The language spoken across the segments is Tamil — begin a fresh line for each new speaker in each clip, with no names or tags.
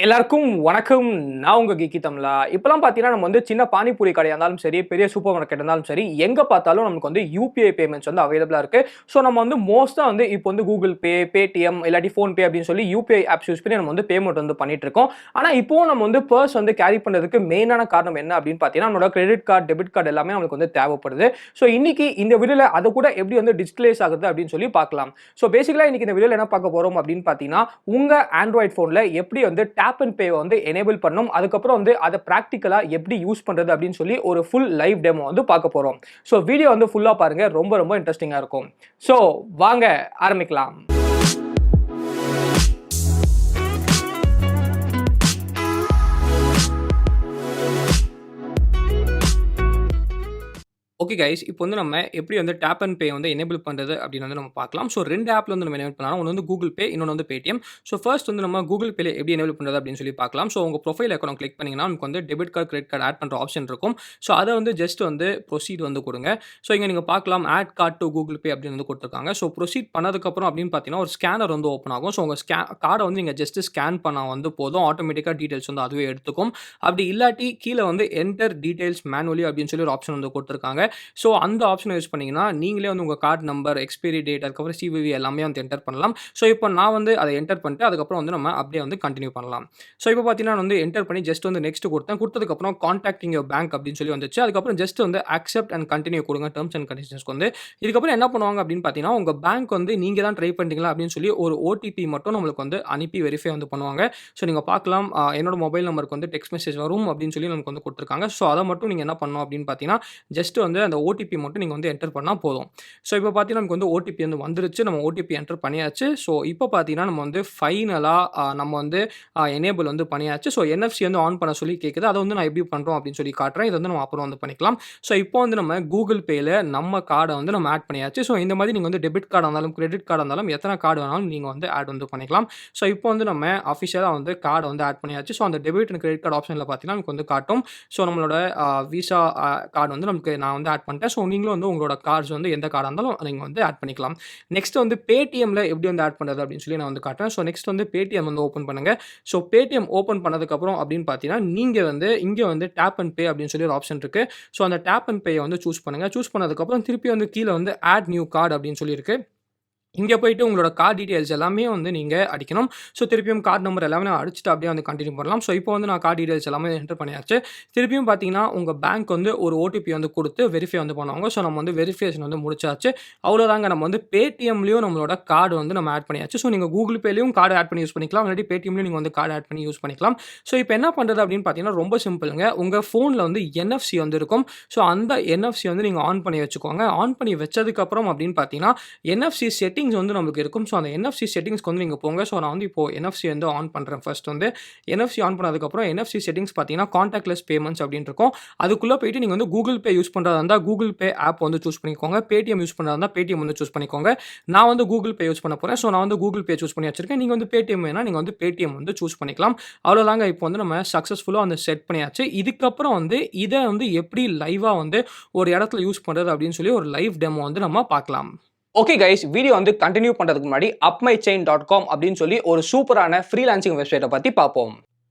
எல்லாருக்கும் வணக்கம். நான் உங்க கீக்கித்தம்லா. இப்பலாம் பார்த்தீங்கன்னா, நம்ம வந்து சின்ன பானிபூரி கடையா இருந்தாலும் சரி, பெரிய சூப்பர் மார்க்கெட் இருந்தாலும் சரி, எங்க பார்த்தாலும் நமக்கு வந்து யுபிஐ பேமெண்ட்ஸ் வந்து அவைலபிளா இருக்கு. ஸோ நம்ம வந்து மோஸ்ட்டா வந்து இப்போ வந்து கூகுள் பே, பேடிஎம் இல்லாட்டி ஃபோன்பே அப்படின்னு சொல்லி யுபிஐ ஆப்ஸ் யூஸ் பண்ணி நம்ம வந்து பேமெண்ட் வந்து பண்ணிட்டு இருக்கோம். ஆனா இப்பவும் நம்ம வந்து பர்ஸ் வந்து கேரி பண்றதுக்கு மெயினான காரணம் என்ன அப்படின்னு பார்த்தீங்கன்னா, நம்மளோட கிரெடிட் கார்டு, டெபிட் கார்டு எல்லாமே நமக்கு வந்து தேவைப்படுது. ஸோ இன்னைக்கு இந்த வீடியோல அது கூட எப்படி வந்து டிஜிட்டலைஸ் ஆகுது அப்படின்னு சொல்லி பார்க்கலாம். ஸோ பேசிக்கலா இன்னைக்கு இந்த வீடியோல என்ன பார்க்க போறோம் அப்படின்னு பார்த்தீங்கன்னா, உங்க ஆண்ட்ராய்ட் ஃபோன்ல எப்படி வந்து டேப் அண்ட் பே வந்து எனேபிள் பண்ணணும். அதுக்கப்புறம் வந்து அதை பிராக்டிக்கலா எப்படி யூஸ் பண்றது அப்படின்னு சொல்லி ஒரு ஃபுல் லைவ் டெமோ வந்து பார்க்க போறோம். ஸோ வீடியோ வந்து ஃபுல்லா பாருங்க. ரொம்ப ரொம்ப இன்ட்ரெஸ்டிங்கா இருக்கும். ஸோ வாங்க ஆரம்பிக்கலாம். ஓகே கைஸ், இப்போ வந்து நம்ம எப்படி வந்து டேப் அண்ட் பே வந்து எனேபிள் பண்ணுறது அப்படின்னு வந்து நம்ம பார்க்கலாம். ஸோ 2 ஆப்பில் வந்து நம்ம எனேபிள் பண்ணலாம். ஒன்று வந்து கூகுள் பே, இன்னொன்று வந்து பேடிஎம். ஸோ ஃபர்ஸ்ட் வந்து நம்ம கூகுள் பேல எப்படி எனேபிள் பண்ணுறது அப்படின்னு சொல்லி பார்க்கலாம். ஸோ உங்கள் ப்ரொஃபைல் அக்கௌண்ட் கிளிக் பண்ணிங்கன்னா நமக்கு வந்து debit card, credit card add பண்ணுற ஆப்ஷன் இருக்கும். ஸோ அதை வந்து ஜஸ்ட் வந்து ப்ரொசீட் வந்து கொடுங்க. ஸோ இங்கே நீங்கள் பார்க்கலாம் add card to Google Pay அப்படின்னு வந்து கொடுத்துருக்காங்க. ஸோ ப்ரொசீட் பண்ணதுக்கப்புறம் அப்படின்னு பார்த்தீங்கன்னா ஒரு ஸ்கேனர் வந்து ஓப்பன் ஆகும். ஸோ உங்கள் கார்டை வந்து நீங்கள் ஜஸ்ட் ஸ்கேன் பண்ணால் வந்து போதும். ஆட்டோமேட்டிக்காக டீட்டெயில்ஸ் வந்து அதுவே எடுத்துக்கும். அப்படி இல்லாட்டி கீழே வந்து என்டர் டீட்டெயில்ஸ் மேனுவலி அப்படின்னு சொல்லி ஒரு ஆப்ஷன் வந்து கொடுத்துருக்காங்க. ஸோ அந்த ஆப்ஷனை யூஸ் பண்ணீங்கன்னா நீங்களே வந்து உங்கள் கார்டு நம்பர், எக்ஸ்பைரி டேட், அதுக்கப்புறம் சிவிவி எல்லாமே வந்து என்டர் பண்ணலாம். ஸோ இப்போ நான் வந்து அதை என்டர் பண்ணிட்டு அதுக்கப்புறம் வந்து நம்ம அப்படியே வந்து கண்டினியூ பண்ணலாம். ஸோ இப்போ பார்த்தீங்கன்னா நான் வந்து என்டர் பண்ணி ஜஸ்ட் வந்து நெக்ஸ்ட் கொடுத்தேன். கொடுத்ததுக்கப்புறம் கான்டாக்டிங் யுவர் பேங்க் அப்படின்னு சொல்லி வந்துச்சு. அதுக்கப்புறம் ஜஸ்ட் வந்து அக்செப்ட் அண்ட் கண்டினியூ கொடுங்க டெர்ம்ஸ் அண்ட் கண்டிஷன்ஸ்க்கு வந்து. இதுக்கப்புறம் என்ன பண்ணுவாங்க அப்படின்னு பார்த்தீங்கன்னா உங்கள் பேங்க் வந்து நீங்கள் தான் ட்ரை பண்ணுறீங்களா அப்படின்னு சொல்லி ஒரு ஓடிபி மட்டும் நம்மளுக்கு வந்து அனுப்பி வெரிஃபை வந்து பண்ணுவாங்க. ஸோ நீங்கள் பார்க்கலாம் என்னோட மொபைல் நம்பருக்கு வந்து டெக்ஸ்ட் மெசேஜ் வரும் அப்படின்னு சொல்லி நமக்கு வந்து கொடுத்துருக்காங்க. ஸோ அதை மட்டும் நீங்கள் என்ன பண்ணணும் அப்படின்னு பார்த்தீங்கன்னா ஜஸ்ட் வந்து அந்த ஓடிபி மட்டும் நீங்கள் வந்து என்டர் பண்ணால் போதும். ஸோ இப்போ பார்த்தீங்கன்னா நமக்கு வந்து ஓடிபி வந்து வந்துருச்சு. நம்ம ஓடிபி என்டர் பண்ணியாச்சு. ஸோ இப்போ பார்த்தீங்கன்னா நம்ம வந்து ஃபைனலாக நம்ம வந்து எனேபிள் வந்து பண்ணியாச்சு. ஸோ என்எஃப்சி வந்து ஆன் பண்ண சொல்லி கேட்குது. அதை வந்து நான் எப்படி பண்ணுறோம் அப்படின்னு சொல்லி காட்டுறேன். இதை வந்து நம்ம அப்புறம் வந்து பண்ணிக்கலாம். ஸோ இப்போ வந்து நம்ம கூகுள் பேயில் நம்ம கார்டை வந்து நம்ம ஆட் பண்ணியாச்சு. ஸோ இந்த மாதிரி நீங்கள் வந்து டெபிட் கார்டாக இருந்தாலும் கிரெடிட் கார்டாக இருந்தாலும் எத்தனை கார்டு வேணாலும் நீங்கள் வந்து ஆட் வந்து பண்ணிக்கலாம். ஸோ இப்போ வந்து நம்ம அஃபிஷியலாக வந்து கார்டை வந்து ஆட் பண்ணியாச்சு. ஸோ அந்த டெபிட் அண்ட் கிரெடிட் கார்டு ஆப்ஷனில் பார்த்தீங்கன்னா நமக்கு வந்து காட்டும். ஸோ நம்மளோட விசா கார்டு வந்து நமக்கு நான் வந்து ஆட் பண்ணிட்டேன். ஸோ நீங்களும் வந்து உங்களோட கார்ட்ஸ் வந்து எந்த கார்டாக இருந்தாலும் நீங்கள் வந்து ஆட் பண்ணிக்கலாம். நெக்ஸ்ட் வந்து பேடிஎம்ல எப்படி வந்து ஆட் பண்ணுறது அப்படின்னு சொல்லி நான் வந்து காட்டுறேன். ஸோ நெக்ஸ்ட் வந்து பேடிஎம் வந்து ஓப்பன் பண்ணுங்க. ஸோ பேடிஎம் ஓப்பன் பண்ணதுக்கப்புறம் அப்படின்னு பார்த்தீங்கன்னா நீங்கள் வந்து இங்கே வந்து டேப் அண்ட் பே அப்படின்னு சொல்லி ஒரு ஆப்ஷன் இருக்குது. ஸோ அந்த டேப் அண்ட் பேயை வந்து சூஸ் பண்ணுங்கள். சூஸ் பண்ணதுக்கப்புறம் திருப்பி வந்து கீழே வந்து ஆட் நியூ கார்டு அப்படின்னு சொல்லி இருக்குது. இங்கே போயிட்டு உங்களோட கார்டு டீட்டெயில்ஸ் எல்லாமே வந்து நீங்கள் அடிக்கணும். ஸோ திருப்பியும் கார்டு நம்பர் எல்லாமே நான் அடிச்சுட்டு அப்படியே வந்து கண்டினியூ பண்ணலாம். ஸோ இப்போ வந்து நான் கார்டு டீட்டெயில்ஸ் எல்லாமே என்டர் பண்ணியாச்சு. திருப்பியும் பார்த்தீங்கன்னா உங்கள் பேங்க் வந்து ஒரு ஓடிபி வந்து கொடுத்து வெரிஃபை வந்து பண்ணுவாங்க. ஸோ நம்ம வந்து வெரிஃபிகேஷன் வந்து முடிச்சாச்சு. அவ்வளோதாங்க. நம்ம வந்து பேடிஎம்லேயும் நம்மளோட கார்டு வந்து நம்ம ஆட் பண்ணியாச்சு. ஸோ நீங்கள் கூகுள் பேலையும் கார்டு ஆட் பண்ணி யூஸ் பண்ணிக்கலாம். இல்லாட்டி பேடிஎம்லேயும் நீங்கள் வந்து கார்டு ஆட் பண்ணி யூஸ் பண்ணிக்கலாம். ஸோ இப்போ என்ன பண்ணுறது அப்படின்னு பார்த்தீங்கன்னா ரொம்ப சிம்பிளுங்க. உங்கள் ஃபோனில் வந்து என்எஃப்சி வந்து இருக்கும். ஸோ அந்த என்எஃப்சி வந்து நீங்கள் ஆன் பண்ணி வச்சுக்கோங்க. ஆன் பண்ணி வச்சதுக்கப்புறம் அப்படின்னு பார்த்தீங்கன்னா என்எஃப்சி செட்டிங்ஸ் வந்து நமக்கு இருக்கும். ஸோ அந்த என்எஃப்சி செட்டிங்ஸ்க்கு வந்து நீங்கள் போங்க. ஸோ நான் வந்து இப்போ என்எஃப்சி வந்து ஆன் பண்ணுறேன். ஃபர்ஸ்ட் வந்து என்எஃப்சி ஆன் பண்ணதுக்கப்புறம் என்எஃப்சி செட்டிங்ஸ் பார்த்தீங்கன்னா கான்டாக்ட்லெஸ் பேமெண்ட்ஸ் அப்படின்னு இருக்கும். அதுக்குள்ளே போயிட்டு நீங்கள் வந்து கூகுள் பே யூஸ் பண்ணுறதா இருந்தால் கூகுள் பே ஆப் வந்து சூஸ் பண்ணிக்கோங்க. பேடிஎம் யூஸ் பண்ணுறதா இருந்தால் பேடிஎம் வந்து சூஸ் பண்ணிக்கோங்க. நான் வந்து கூகுள் பே யூஸ் பண்ண போகிறேன். ஸோ நான் வந்து கூகுள் பே சூஸ் பண்ணி வச்சிருக்கேன். நீங்கள் வந்து பேடிஎம் வேணா நீங்கள் வந்து பேடிஎம் வந்து சூஸ் பண்ணிக்கலாம். அவ்வளோதாங்க. இப்போ வந்து நம்ம சக்ஸஸ்ஃபுல்லாக வந்து செட் பண்ணியாச்சு. இதுக்கப்புறம் வந்து இதை வந்து எப்படி லைவாக வந்து ஒரு இடத்துல யூஸ் பண்ணுறது அப்படின்னு சொல்லி ஒரு லைவ் டெமோ வந்து நம்ம பார்க்கலாம். ஓகே கைஸ், வீடியோ வந்து கண்டினியூ பண்றதுக்கு முன்னாடி upmychain.com அப்படின்னு சொல்லி ஒரு சூப்பரான ஃப்ரீலான்சிங் வெப்சைட்டை பத்தி பார்ப்போம்.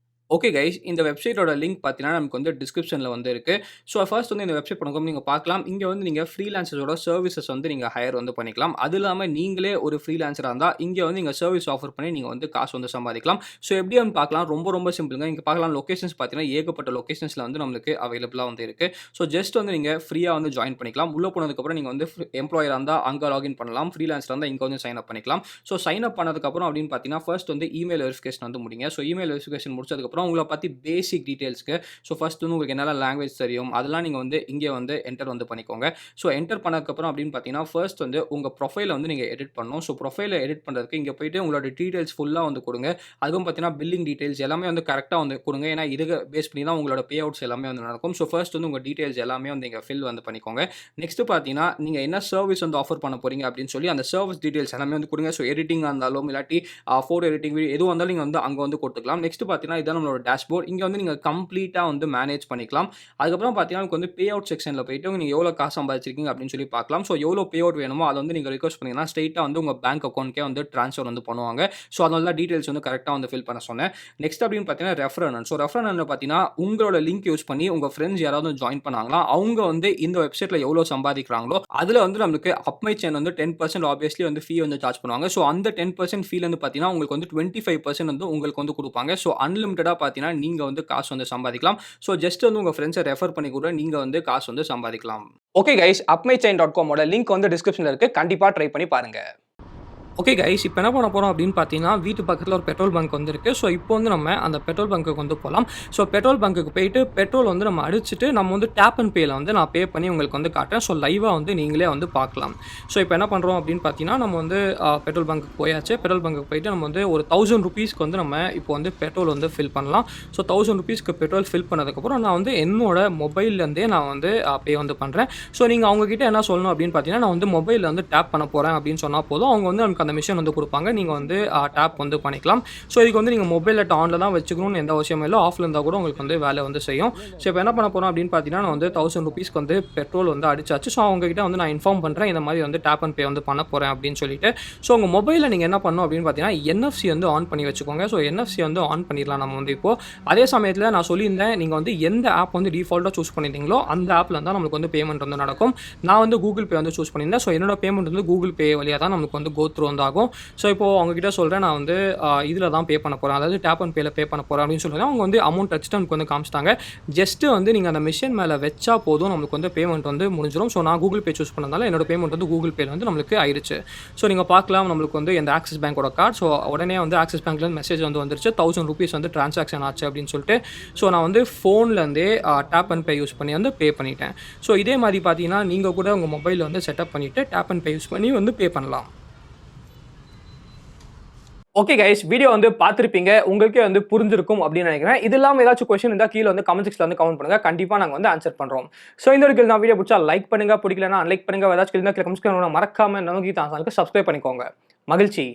ஓகே கைஸ், இந்த வெப்சைட்டோட லிங்க் பார்த்தீங்கன்னா நமக்கு வந்து டிஸ்கிரிப்ஷனில் வந்து இருக்குது. ஸோ ஃபர்ஸ்ட் வந்து இந்த வெப்சைட் பண்ணும்போது நீங்கள் பார்க்கலாம். இங்கே வந்து நீங்கள் ஃப்ரீலான்சரோட சர்வீசஸ் வந்து நீங்கள் ஹையர் வந்து பண்ணிக்கலாம். அது இல்லாமல் நீங்களே ஒரு ஃப்ரீலான்சராக இருந்தால் இங்கே வந்து நீங்கள் சர்வீஸ் ஆஃபர் பண்ணி நீங்கள் வந்து காசு வந்து சம்பாதிக்கலாம். ஸோ எப்படி வந்து பார்க்கலாம், ரொம்ப ரொம்ப சிம்பிளுங்க. இங்கே பார்க்கலாம் லொக்கேஷன்ஸ் பார்த்தீங்கன்னா ஏகப்பட்ட லொக்கேஷன்ஸில் வந்து நம்மளுக்கு அவைலபிளாக வந்து இருக்குது. ஸோ ஜஸ்ட் வந்து நீங்கள் ஃப்ரீயாக வந்து ஜாயின் பண்ணிக்கலாம். உள்ளே போனதுக்கப்புறம் நீங்கள் வந்து எம்ப்ளாயராக இருந்தால் அங்கே லாகின் பண்ணலாம். ஃப்ரீலான்சராக இருந்தால் இங்கே வந்து சைன் அப் பண்ணிக்கலாம். ஸோ சைன் அப் பண்ணதுக்கப்புறம் அப்படின்னு பார்த்தீங்கன்னா ஃபர்ஸ்ட் வந்து இமெயில் வெரிஃபிகேஷன் வந்து முடிங்க. ஸோ இமெயில் வெரிஃபிகேஷன் முடிச்சதுக்கப்புறம் உங்களை பற்றி பேசிக் டீட்டெயில்ஸ்க்கு ஸோ ஃபர்ஸ்ட் வந்து உங்களுக்கு என்னெல்லாம் லாங்குவேஜ் தெரியும் அதெல்லாம் நீங்கள் வந்து இங்கே வந்து என்டர் வந்து பண்ணிக்கோங்க. ஸோ என்டர் பண்ணதுக்கப்புறம் அப்படின்னு பார்த்தீங்கன்னா ஃபர்ஸ்ட் வந்து உங்கள் ப்ரொஃபைலை வந்து நீங்கள் எடிட் பண்ணணும். ஸோ ப்ரொஃபைலை எடிட் பண்ணுறதுக்கு இங்கே போயிட்டு உங்களோட டீட்டெயில்ஸ் ஃபுல்லாக வந்து கொடுங்க. அதுவும் பார்த்தீங்கன்னா பில்லிங் டீட்டெயில்ஸ் எல்லாமே வந்து கரெக்டாக வந்து கொடுங்க. ஏன்னா இதுக்கு பேஸ் பண்ணி தான் உங்களோட பே அவுட்ஸ் எல்லாமே வந்து நடக்கும். ஸோ ஃபர்ஸ்ட் வந்து உங்கள் டீட்டெயில்ஸ் எல்லாமே வந்து இங்கே ஃபில் வந்து பண்ணிக்கோங்க. நெக்ஸ்ட் பார்த்தீங்கன்னா நீங்கள் என்ன சர்வீஸ் வந்து ஆஃபர் பண்ண போகிறீங்க அப்படின்னு சொல்லி அந்த சர்வீஸ் டீட்டெயில்ஸ் எல்லாமே வந்து கொடுங்க. ஸோ எடிட்டிங்காக இருந்தாலும் இல்லாட்டி ஃபோட்டோ எடிட்டிங் வீடியோ எதுவும் இருந்தாலும் நீங்கள் வந்து அங்கே வந்து கொடுத்துக்கலாம். நெக்ஸ்ட் பார்த்தீங்கன்னா இதான் நம்மளோட டேஷ்போர்ட். இங்க வந்து நீங்க கம்ப்ளீட்டா வந்து மேனேஜ் பண்ணிக்கலாம். அதுக்கப்புறம் பார்த்தீங்கன்னா, உங்களுக்கு வந்து பே அவுட் செக்ஷன்ல போயிட்டு நீங்க எவ்வளோ காசு சம்பாதிச்சிருக்கீங்க அப்படின்னு சொல்லி பார்க்கலாம். ஸோ எவ்வளோ பே அவுட் வேணுமோ அத வந்து நீங்க ரிக்வெஸ்ட் பண்ணீங்கன்னா, ஸ்ட்ரெயிட்டா வந்து உங்க பேங்க் அக்கவுண்ட்க்கே வந்து ட்ரான்ஸ்ஃபர் வந்து பண்ணுவாங்க. ஸோ அதனால தான் டீட்டெயில்ஸ் வந்து கரெக்ட்டா வந்து ஃபில் பண்ண சொன்னேன். நெக்ஸ்ட் அப்படின்னு பார்த்தீங்கன்னா, refer and earn. So refer and ஏர்ன்ல பார்த்தீங்கன்னா, உங்களோட லிங்க் யூஸ் பண்ணி உங்க ஃபிரெண்ட்ஸ் யாராவது ஜாயின் பண்ணாங்களா, அவங்க வந்து இந்த வெப்சைட்ல எவ்வளோ சம்பாதிக்கிறாங்களோ, அதுல வந்து நமக்கு அப் மை செயின் வந்து 10% ஆப்வியஸ்லி வந்து ஃபீ வந்து சார்ஜ் பண்ணுவாங்க. ஸோ அந்த 10% ஃபீல வந்து பார்த்தீங்கன்னா, உங்களுக்கு வந்து 25% வந்து உங்களுக்கு வந்து குடுப்பாங்க. ஸோ அன்லிமிட்டடா பார்த்தீங்கன்னா, நீங்க வந்து காசு வந்து சம்பாதிக்கலாம். ஸோ ஜஸ்ட் வந்து உங்க ஃபிரெண்ட்ஸ ரெஃபர் பண்ணி கூட நீங்க வந்து காசு வந்து சம்பாதிக்கலாம். ஓகே கைஸ், upmychain.com ஓட லிங்க் வந்து டிஸ்கிரிப்ஷன்ல இருக்கு. கண்டிப்பா ட்ரை பண்ணி பாருங்க. ஓகே கைஸ், இப்போ என்ன பண்ண போறோம் அப்படின்னு பார்த்தீங்கன்னா, வீட்டு பக்கத்துல ஒரு பெட்ரோல் பங்க் வந்து இருக்கு. ஸோ இப்போ வந்து நம்ம அந்த பெட்ரோல் பங்க்குக்கு வந்து போலாம். ஸோ பெட்ரோல் பங்க்குக்கு போயிட்டு பெட்ரோல் வந்து நம்ம அடிச்சுட்டு நம்ம வந்து டேப் அண்ட் பேல வந்து நான் பே பண்ணி உங்களுக்கு வந்து காட்டுறேன். ஸோ லைவா வந்து நீங்களே வந்து பார்க்கலாம். ஸோ இப்போ என்ன பண்றோம் அப்படின்னு பார்த்தீங்கன்னா, நம்ம வந்து பெட்ரோல் பங்க்குக்கு போயாச்சு. பெட்ரோல் பங்க்குக்கு போயிட்டு நம்ம வந்து ஒரு ₹1000 வந்து நம்ம இப்போ வந்து பெட்ரோல் வந்து ஃபில் பண்ணலாம். ஸோ ₹1000 பெட்ரோல் ஃபில் பண்ணதுக்கப்புறம் நான் வந்து என்னோட மொபைல்லேருந்தே நான் வந்து பே வந்து பண்ணுறேன். ஸோ நீங்கள் அவங்ககிட்ட என்ன சொல்லணும் அப்படின்னு பார்த்தீங்கன்னா, நான் வந்து மொபைலில் வந்து டேப் பண்ண போகிறேன் அப்படின்னு சொன்னால் போதும். அவங்க வந்து நமக்கு அந்த மிஷின் வந்து கொடுப்பாங்க. நீங்கள் வந்து டேப் வந்து பண்ணிக்கலாம். ஸோ இதுக்கு வந்து நீங்கள் மொபைல் டேட்டா ஆனில் தான் வச்சுக்கணும்னு எந்த அவசியமும் இல்லை. ஆஃப்ல இருந்தால் கூட உங்களுக்கு வந்து வேலை வந்து செய்யும். ஸோ இப்போ என்ன பண்ண போகிறோம் அப்படின்னு பார்த்தீங்கன்னா, நான் வந்து ₹1000 வந்து பெட்ரோல் வந்து அடிச்சாச்சு. ஸோ அவங்ககிட்ட வந்து நான் இன்ஃபார்ம் பண்ணுறேன், இந்த மாதிரி வந்து டேப் அண்ட் பே வந்து பண்ண போகிறேன் அப்படின்னு சொல்லிட்டு. ஸோ உங்கள் மொபைலில் நீங்கள் என்ன பண்ணணும் அப்படின்னு பார்த்தீங்கன்னா, என்எஃப்சி வந்து ஆன் பண்ணி வச்சுக்கோங்க. ஸோ என்எஃப்சி வந்து ஆன் பண்ணிடலாம் நம்ம வந்து இப்போ. அதே சமயத்தில் நான் சொல்லியிருந்தேன், நீங்கள் வந்து எந்த ஆப் வந்து டிஃபால்ட்டாக சூஸ் பண்ணியிருந்தீங்களோ அந்த ஆப்பில் தான் நம்மளுக்கு வந்து பேமெண்ட் வந்து நடக்கும். நான் வந்து கூகுள் பே வந்து சூஸ் பண்ணியிருந்தேன். ஸோ என்னோட பேமெண்ட் வந்து கூகுள் பே வழியாக தான் நமக்கு வந்து கோ த்ரூ வந்து ஆகும். ஸோ இப்போ அவங்ககிட்ட சொல்கிறேன், நான் வந்து இதில் தான் பே பண்ண போகிறேன், அதாவது டேப் அண்ட் பேல பே பண்ண போகிறேன் அப்படின்னு சொல்லுறேன். அவங்க வந்து அமௌண்ட் வச்சுட்டு நமக்கு வந்து காமிச்சிட்டாங்க. ஜஸ்ட்டு வந்து நீங்கள் அந்த மிஷின் மேலே வச்சா போதும், நம்மளுக்கு வந்து பேமெண்ட் வந்து முடிஞ்சிடும். ஸோ நான் கூகுள் பே சூஸ் பண்ணதால என்னோட பேமெண்ட் வந்து கூகுள் பேல வந்து நம்மளுக்கு ஆயிடுச்சு. ஸோ நீங்கள் பார்க்கலாம், நம்மளுக்கு வந்து இந்த ஆக்சிஸ் பேங்கோட கார்டு. ஸோ உடனே வந்து ஆக்சிஸ் பேங்க்லேருந்து மெசேஜ் வந்து வந்துருச்சு, ₹1000 வந்து ட்ரான்சாக்ஷன் ஆச்சு அப்படின்னு சொல்லிட்டு. ஸோ நான் வந்து ஃபோன்லேருந்தே டேப் அண்ட் பே யூஸ் பண்ணி வந்து பே பண்ணிட்டேன். ஸோ இதே மாதிரி பார்த்தீங்கன்னா, நீங்கள் கூட உங்கள் மொபைலில் வந்து செட்டப் பண்ணிவிட்டு டேப் அண்ட் பே யூஸ் பண்ணி வந்து பே பண்ணலாம். ஓகே கைஸ், வீடியோ வந்து பார்த்துருப்பீங்க. உங்களுக்கே வந்து புரிஞ்சிருக்கும் அப்படின்னு நினைக்கிறேன். இது இல்லாமல் ஏதாச்சும் கொஸ்டின் இருந்தால் கீழே வந்து கமெண்ட் செக்ஷனில் வந்து கமெண்ட் பண்ணுங்க. கண்டிப்பாக நாங்கள் வந்து ஆன்சர் பண்ணுறோம். ஸோ இந்த ஒரு நான் வீடியோ பிடிச்சா லைக் பண்ணுங்க, பிடிக்கலனா அன்லைக் பண்ணுங்க. ஏதாச்சும் இருந்தால் கமெண்ட் மறக்காம நம்ம கீதா சேனலுக்கு சப்ஸ்கிரைப் பண்ணிக்கோங்க. மகிழ்ச்சி.